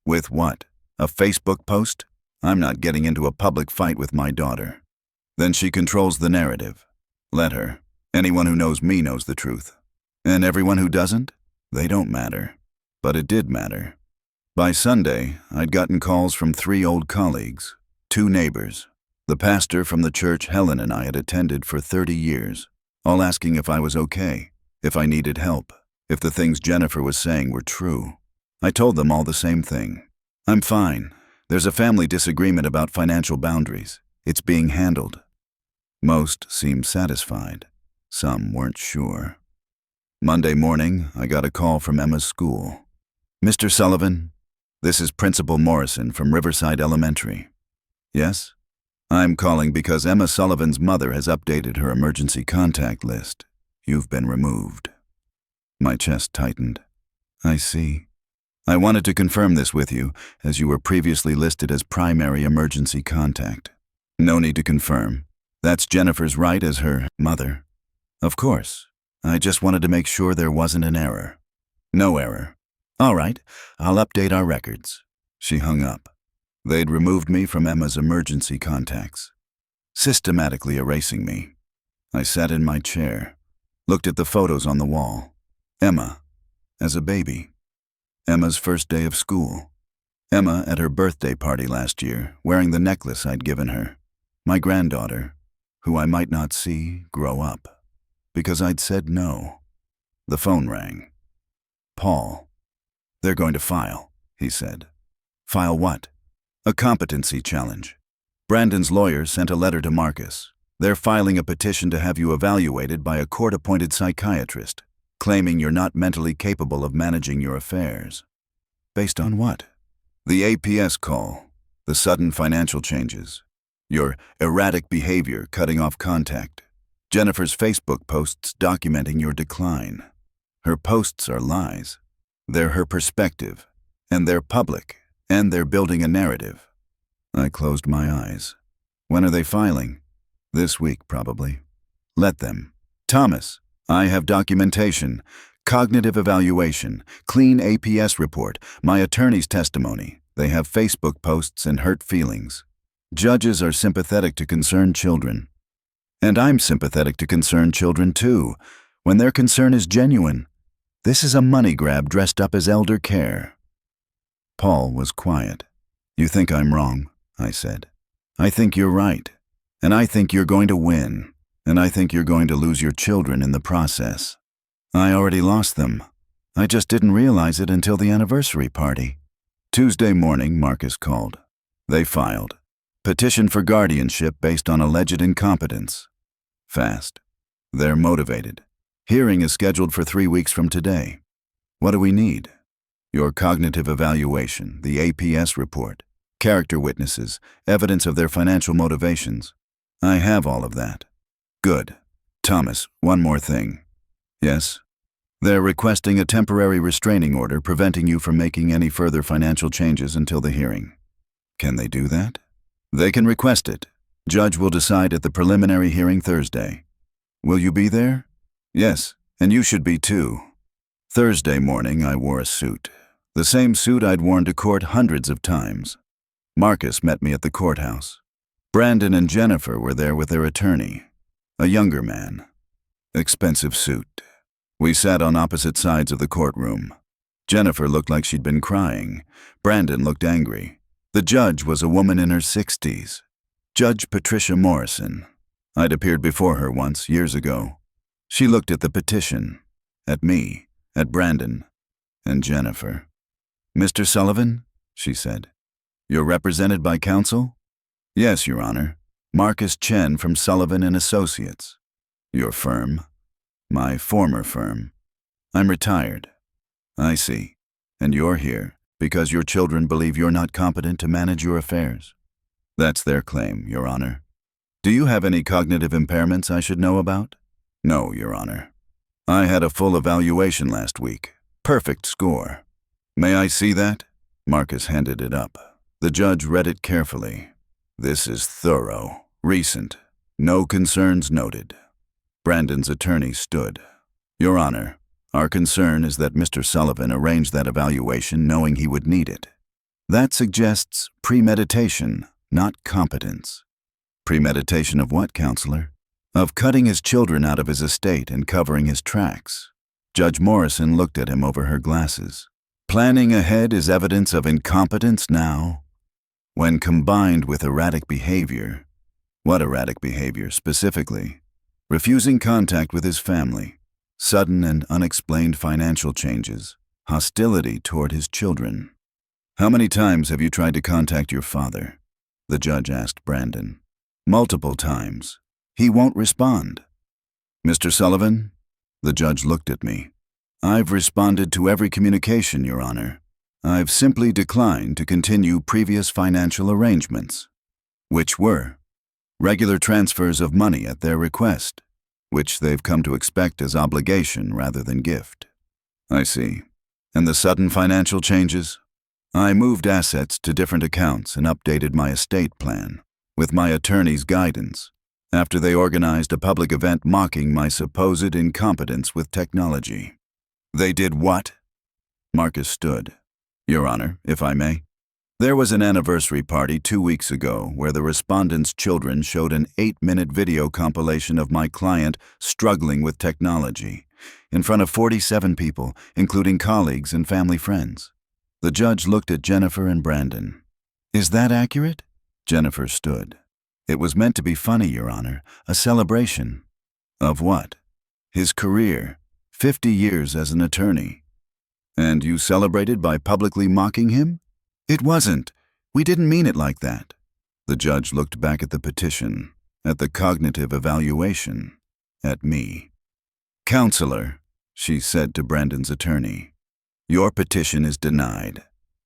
With what? A Facebook post? I'm not getting into a public fight with my daughter. Then she controls the narrative. Let her. Anyone who knows me knows the truth. And everyone who doesn't? They don't matter. But it did matter. By Sunday, I'd gotten calls from 3 old colleagues, 2 neighbors, the pastor from the church Helen and I had attended for 30 years, all asking if I was okay, if I needed help, if the things Jennifer was saying were true. I told them all the same thing. I'm fine. There's a family disagreement about financial boundaries. It's being handled. Most seemed satisfied. Some weren't sure. Monday morning, I got a call from Emma's school. "Mr. Sullivan, this is Principal Morrison from Riverside Elementary." "Yes?" "I'm calling because Emma Sullivan's mother has updated her emergency contact list. You've been removed." My chest tightened. "I see. I wanted to confirm this with you, as you were previously listed as primary emergency contact." "No need to confirm. That's Jennifer's right as her mother." "Of course. I just wanted to make sure there wasn't an error." "No error." "All right, I'll update our records." She hung up. They'd removed me from Emma's emergency contacts, systematically erasing me. I sat in my chair, looked at the photos on the wall. Emma, as a baby. Emma's first day of school. Emma at her birthday party last year, wearing the necklace I'd given her. My granddaughter, who I might not see grow up, because I'd said no. The phone rang. "Paul." "They're going to file," he said. "File what?" "A competency challenge. Brandon's lawyer sent a letter to Marcus. They're filing a petition to have you evaluated by a court-appointed psychiatrist, claiming you're not mentally capable of managing your affairs." "Based on what?" "The APS call, the sudden financial changes, your erratic behavior cutting off contact, Jennifer's Facebook posts documenting your decline. Her posts are lies. They're her perspective, and they're public, and they're building a narrative." I closed my eyes. "When are they filing?" "This week, probably." "Let them." "Thomas, I have documentation, cognitive evaluation, clean APS report, my attorney's testimony. They have Facebook posts and hurt feelings. Judges are sympathetic to concerned children. And I'm sympathetic to concerned children too, when their concern is genuine. This is a money grab dressed up as elder care." Paul was quiet. "You think I'm wrong," I said. "I think you're right. And I think you're going to win. And I think you're going to lose your children in the process." "I already lost them. I just didn't realize it until the anniversary party." Tuesday morning, Marcus called. They filed. Petition for guardianship based on alleged incompetence. Fast. They're motivated. Hearing is scheduled for 3 weeks from today. What do we need? Your cognitive evaluation, the APS report, character witnesses, evidence of their financial motivations. I have all of that. Good. Thomas, one more thing. Yes? They're requesting a temporary restraining order preventing you from making any further financial changes until the hearing. Can they do that? They can request it. Judge will decide at the preliminary hearing Thursday. Will you be there? Yes, and you should be too. Thursday morning, I wore a suit. The same suit I'd worn to court hundreds of times. Marcus met me at the courthouse. Brandon and Jennifer were there with their attorney, a younger man. Expensive suit. We sat on opposite sides of the courtroom. Jennifer looked like she'd been crying. Brandon looked angry. The judge was a woman in her 60s. Judge Patricia Morrison. I'd appeared before her once, years ago. She looked at the petition, at me, at Brandon, and Jennifer. "Mr. Sullivan," she said, "you're represented by counsel?" "Yes, Your Honor. Marcus Chen from Sullivan and Associates." "Your firm?" "My former firm. I'm retired." "I see. And you're here because your children believe you're not competent to manage your affairs?" "That's their claim, Your Honor." "Do you have any cognitive impairments I should know about?" "No, Your Honor. I had a full evaluation last week. Perfect score." "May I see that?" Marcus handed it up. The judge read it carefully. "This is thorough, recent. No concerns noted." Brandon's attorney stood. "Your Honor, our concern is that Mr. Sullivan arranged that evaluation knowing he would need it. That suggests premeditation, not competence." "Premeditation of what, Counselor?" "Of cutting his children out of his estate and covering his tracks." Judge Morrison looked at him over her glasses. Planning ahead is evidence of incompetence now? When combined with erratic behavior, what erratic behavior specifically? Refusing contact with his family, sudden and unexplained financial changes, hostility toward his children. How many times have you tried to contact your father? The judge asked Brandon. Multiple times. He won't respond. Mr. Sullivan? The judge looked at me. I've responded to every communication, Your Honor. I've simply declined to continue previous financial arrangements, which were regular transfers of money at their request, which they've come to expect as obligation rather than gift. I see. And the sudden financial changes? I moved assets to different accounts and updated my estate plan, with my attorney's guidance, after they organized a public event mocking my supposed incompetence with technology. They did what? Marcus stood. Your Honor, if I may. There was an anniversary party 2 weeks ago where the respondents' children showed an 8-minute video compilation of my client struggling with technology in front of 47 people, including colleagues and family friends. The judge looked at Jennifer and Brandon. Is that accurate? Jennifer stood. It was meant to be funny, Your Honor, a celebration. Of what? His career, 50 years as an attorney. And you celebrated by publicly mocking him? It wasn't. We didn't mean it like that. The judge looked back at the petition, at the cognitive evaluation, at me. Counselor, she said to Brandon's attorney, your petition is denied.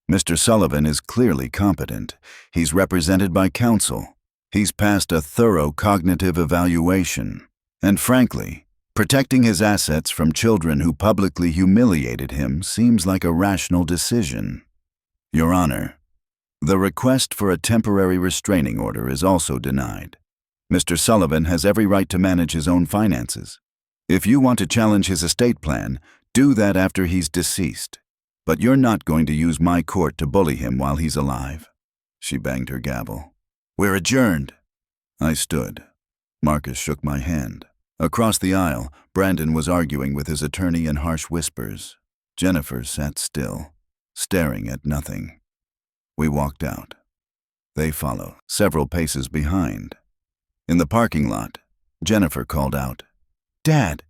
Mr. Sullivan is clearly competent. He's represented by counsel. He's passed a thorough cognitive evaluation. And frankly, protecting his assets from children who publicly humiliated him seems like a rational decision. Your Honor, the request for a temporary restraining order is also denied. Mr. Sullivan has every right to manage his own finances. If you want to challenge his estate plan, do that after he's deceased. But you're not going to use my court to bully him while he's alive. She banged her gavel. We're adjourned. I stood. Marcus shook my hand. Across the aisle, Brandon was arguing with his attorney in harsh whispers. Jennifer sat still, staring at nothing. We walked out. They followed, several paces behind. In the parking lot, Jennifer called out, Dad,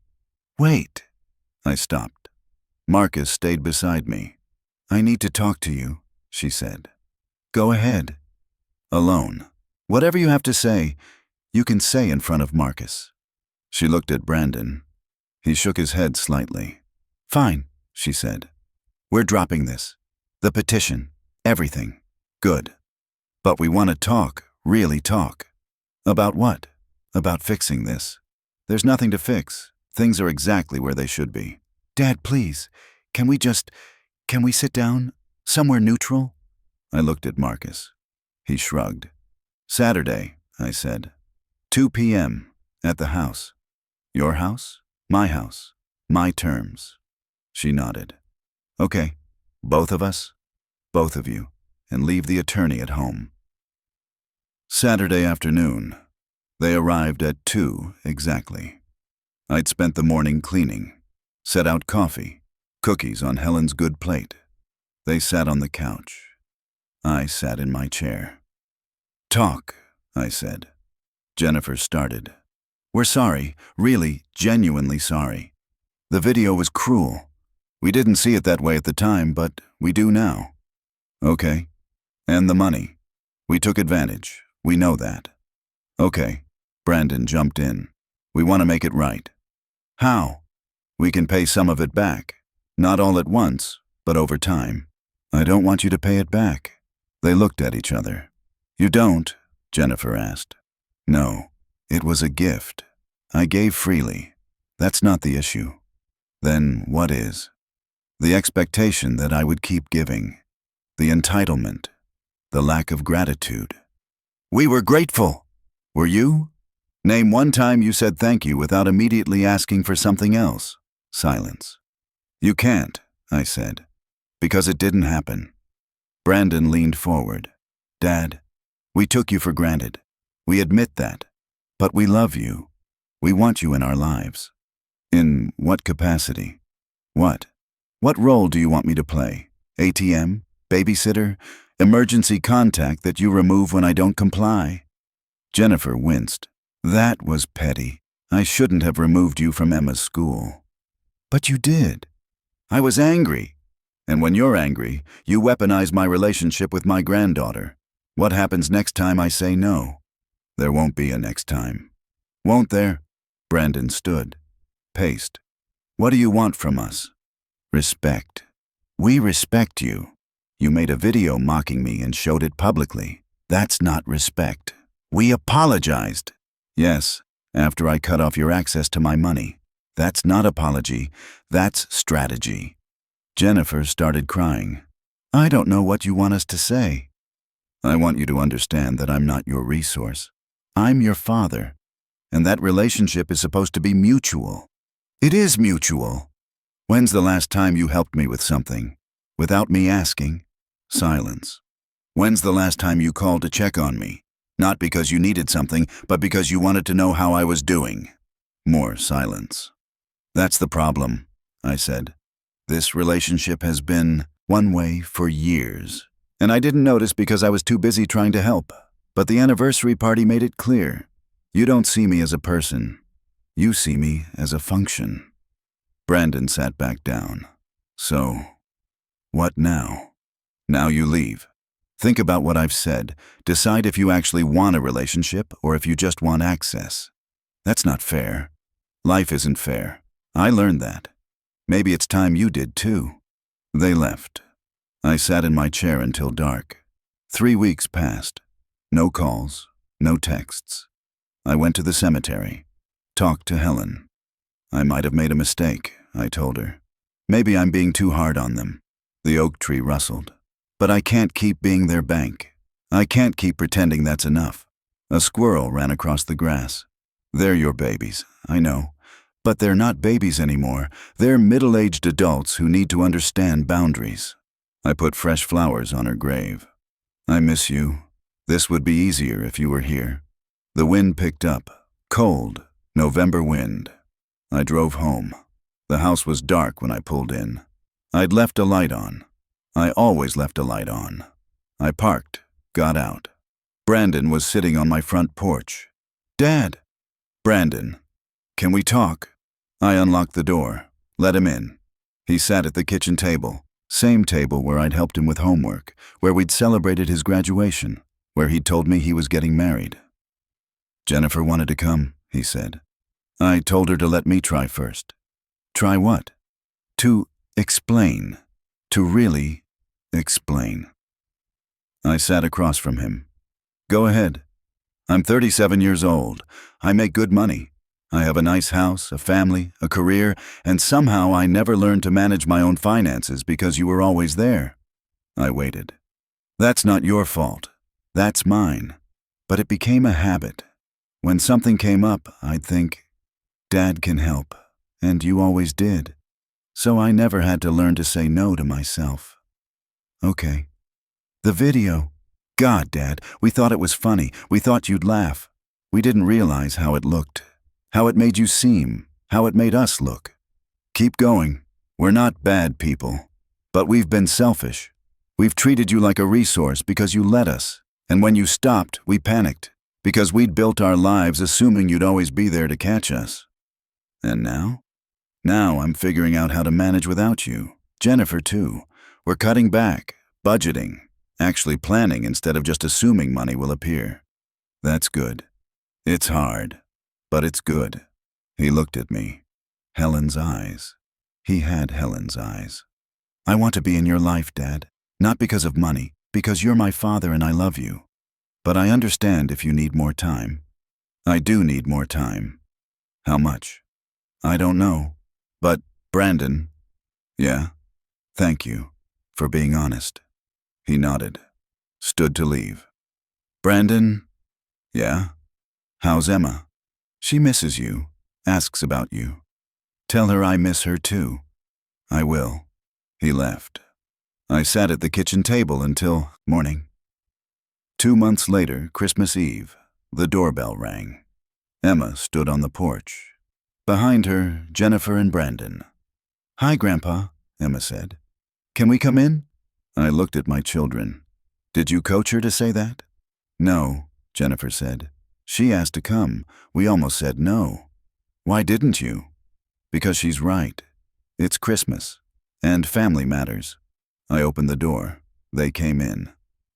wait. I stopped. Marcus stayed beside me. I need to talk to you, she said. Go ahead. Alone. Whatever you have to say, you can say in front of Marcus. She looked at Brandon. He shook his head slightly. Fine, she said. We're dropping this. The petition. Everything. Good. But we want to talk, really talk. About what? About fixing this. There's nothing to fix. Things are exactly where they should be. Dad, please, can we sit down? Somewhere neutral? I looked at Marcus. He shrugged. Saturday, I said. 2 p.m. at the house. Your house? My house. My terms. She nodded. Okay, both of us? Both of you, and leave the attorney at home. Saturday afternoon. They arrived at 2 exactly. I'd spent the morning cleaning, set out coffee, cookies on Helen's good plate. They sat on the couch. I sat in my chair. Talk, I said. Jennifer started. We're sorry, really, genuinely sorry. The video was cruel. We didn't see it that way at the time, but we do now. Okay. And the money. We took advantage. We know that. Okay. Brandon jumped in. We want to make it right. How? We can pay some of it back. Not all at once, but over time. I don't want you to pay it back. They looked at each other. You don't? Jennifer asked. No. It was a gift. I gave freely. That's not the issue. Then what is? The expectation that I would keep giving. The entitlement. The lack of gratitude. We were grateful. Were you? Name one time you said thank you without immediately asking for something else. Silence. You can't, I said, because it didn't happen. Brandon leaned forward. Dad, we took you for granted. We admit that. But we love you. We want you in our lives. In what capacity? What? What role do you want me to play? ATM, babysitter, emergency contact that you remove when I don't comply. Jennifer winced. That was petty. I shouldn't have removed you from Emma's school. But you did. I was angry. And when you're angry, you weaponize my relationship with my granddaughter. What happens next time I say no? There won't be a next time. Won't there? Brandon stood, paced. What do you want from us? Respect. We respect you. You made a video mocking me and showed it publicly. That's not respect. We apologized. Yes, after I cut off your access to my money. That's not apology. That's strategy. Jennifer started crying. I don't know what you want us to say. I want you to understand that I'm not your resource. I'm your father. And that relationship is supposed to be mutual. It is mutual. When's the last time you helped me with something? Without me asking? Silence. When's the last time you called to check on me? Not because you needed something, but because you wanted to know how I was doing. More silence. That's the problem, I said. This relationship has been one way for years. And I didn't notice because I was too busy trying to help. But the anniversary party made it clear. You don't see me as a person. You see me as a function. Brandon sat back down. So, what now? Now you leave. Think about what I've said. Decide if you actually want a relationship or if you just want access. That's not fair. Life isn't fair. I learned that. Maybe it's time you did too. They left. I sat in my chair until dark. 3 weeks passed. No calls, no texts. I went to the cemetery. Talked to Helen. I might have made a mistake, I told her. Maybe I'm being too hard on them. The oak tree rustled. But I can't keep being their bank. I can't keep pretending that's enough. A squirrel ran across the grass. They're your babies, I know. But they're not babies anymore. They're middle-aged adults who need to understand boundaries. I put fresh flowers on her grave. I miss you. This would be easier if you were here. The wind picked up. Cold, November wind. I drove home. The house was dark when I pulled in. I'd left a light on. I always left a light on. I parked, got out. Brandon was sitting on my front porch. Dad! Brandon, can we talk? I unlocked the door, let him in. He sat at the kitchen table, same table where I'd helped him with homework, where we'd celebrated his graduation, where he'd told me he was getting married. Jennifer wanted to come, he said. I told her to let me try first. Try what? To explain. To really explain. I sat across from him. Go ahead. I'm 37 years old. I make good money. I have a nice house, a family, a career, and somehow I never learned to manage my own finances because you were always there. I waited. That's not your fault. That's mine. But it became a habit. When something came up, I'd think, Dad can help, and you always did. So I never had to learn to say no to myself. Okay. The video. God, Dad, we thought it was funny. We thought you'd laugh. We didn't realize how it looked, how it made you seem, how it made us look. Keep going. We're not bad people. But we've been selfish. We've treated you like a resource because you let us. And when you stopped, we panicked, because we'd built our lives assuming you'd always be there to catch us. And now? Now I'm figuring out how to manage without you. Jennifer, too. We're cutting back, budgeting, actually planning instead of just assuming money will appear. That's good. It's hard, but it's good. He looked at me. Helen's eyes. He had Helen's eyes. I want to be in your life, Dad. Not because of money, because you're my father and I love you. But I understand if you need more time. I do need more time. How much? I don't know. But, Brandon. Yeah? Thank you for being honest. He nodded. Stood to leave. Brandon? Yeah? How's Emma? She misses you. Asks about you. Tell her I miss her too. I will. He left. I sat at the kitchen table until morning. 2 months later, Christmas Eve, the doorbell rang. Emma stood on the porch. Behind her, Jennifer and Brandon. Hi, Grandpa, Emma said. Can we come in? I looked at my children. Did you coach her to say that? No, Jennifer said. She asked to come. We almost said no. Why didn't you? Because she's right. It's Christmas. And family matters. I opened the door. They came in.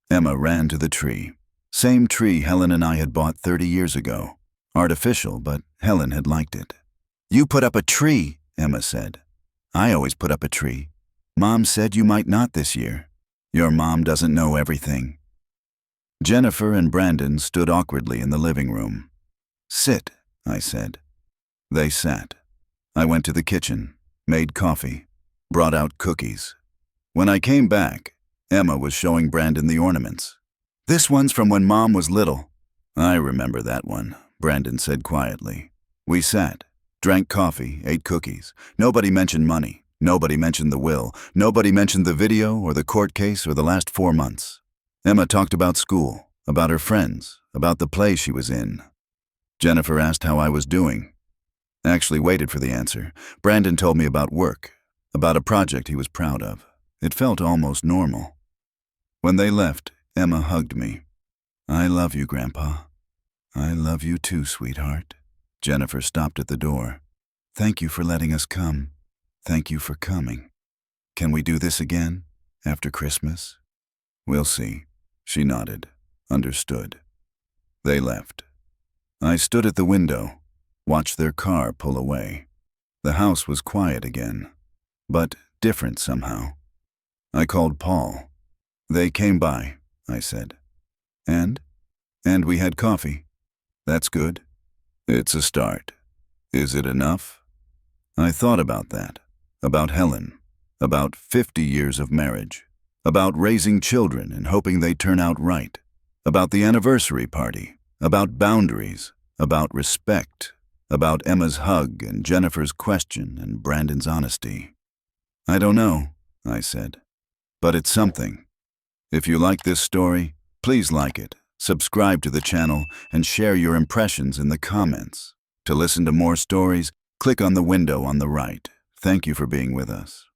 Emma ran to the tree. Same tree Helen and I had bought 30 years ago. Artificial, but Helen had liked it. You put up a tree, Emma said. I always put up a tree. Mom said you might not this year. Your mom doesn't know everything. Jennifer and Brandon stood awkwardly in the living room. Sit, I said. They sat. I went to the kitchen, made coffee, brought out cookies. When I came back, Emma was showing Brandon the ornaments. This one's from when Mom was little. I remember that one, Brandon said quietly. We sat, drank coffee, ate cookies. Nobody mentioned money. Nobody mentioned the will. Nobody mentioned the video or the court case or the last 4 months. Emma talked about school, about her friends, about the play she was in. Jennifer asked how I was doing. Actually waited for the answer. Brandon told me about work, about a project he was proud of. It felt almost normal. When they left, Emma hugged me. I love you, Grandpa. I love you too, sweetheart. Jennifer stopped at the door. Thank you for letting us come. Thank you for coming. Can we do this again, after Christmas? We'll see. She nodded. Understood. They left. I stood at the window, watched their car pull away. The house was quiet again, but different somehow. I called Paul. They came by, I said. And we had coffee. That's good. It's a start. Is it enough? I thought about that, about Helen, about 50 years of marriage, about raising children and hoping they turn out right, about the anniversary party, about boundaries, about respect, about Emma's hug and Jennifer's question and Brandon's honesty. I don't know, I said, but it's something. If you like this story, please like it, subscribe to the channel, and share your impressions in the comments. To listen to more stories, click on the window on the right. Thank you for being with us.